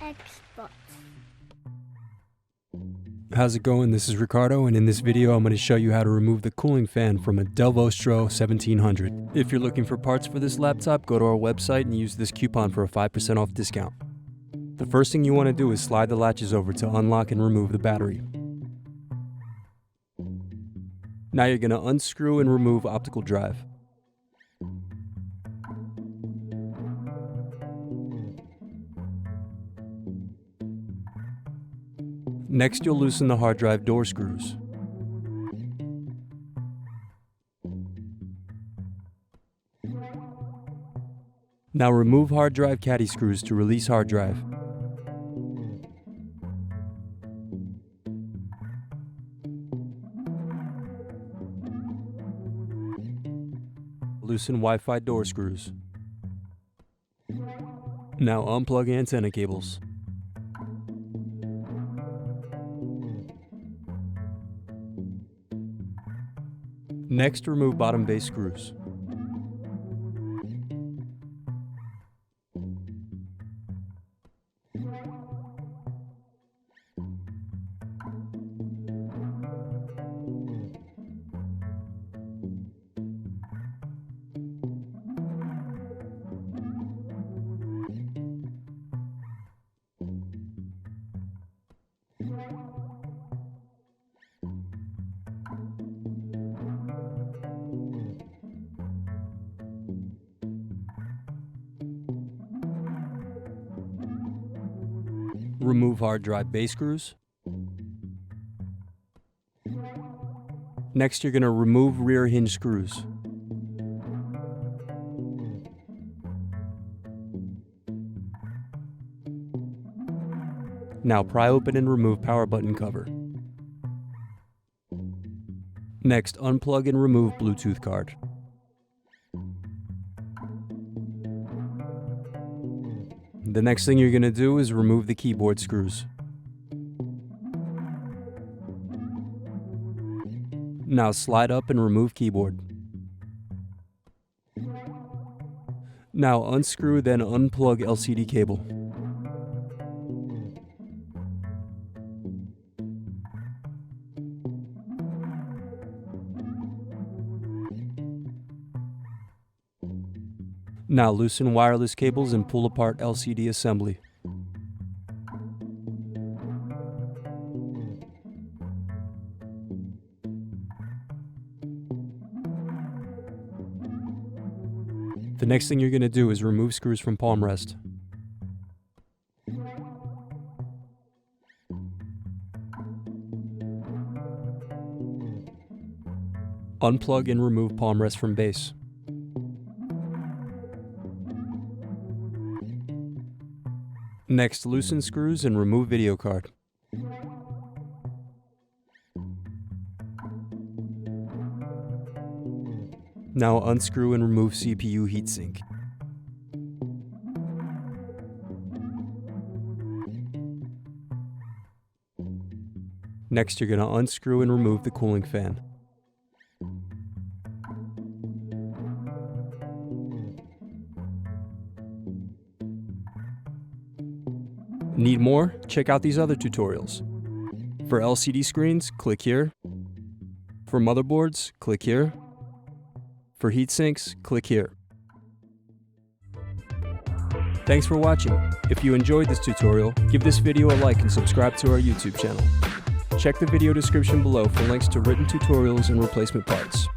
Xbox. How's it going? This is Ricardo, and in this video I'm going to show you how to remove the cooling fan from a Dell Vostro 1700. If you're looking for parts for this laptop, go to our website and use this coupon for a 5% off discount. The first thing you want to do is slide the latches over to unlock and remove the battery. Now you're going to unscrew and remove optical drive. Next, you'll loosen the hard drive door screws. Now remove hard drive caddy screws to release hard drive. Loosen Wi-Fi door screws. Now unplug antenna cables. Next, remove bottom base screws. Remove hard drive base screws. Next, you're going to remove rear hinge screws. Now pry open and remove power button cover. Next, unplug and remove Bluetooth card. The next thing you're going to do is remove the keyboard screws. Now slide up and remove keyboard. Now unscrew, then unplug LCD cable. Now loosen wireless cables and pull apart LCD assembly. The next thing you're going to do is remove screws from palmrest. Unplug and remove palmrest from base. Next, loosen screws and remove video card. Now unscrew and remove CPU heatsink. Next, you're going to unscrew and remove the cooling fan. Need more? Check out these other tutorials. For LCD screens, click here. For motherboards, click here. For heatsinks, click here. Thanks for watching. If you enjoyed this tutorial, give this video a like and subscribe to our YouTube channel. Check the video description below for links to written tutorials and replacement parts.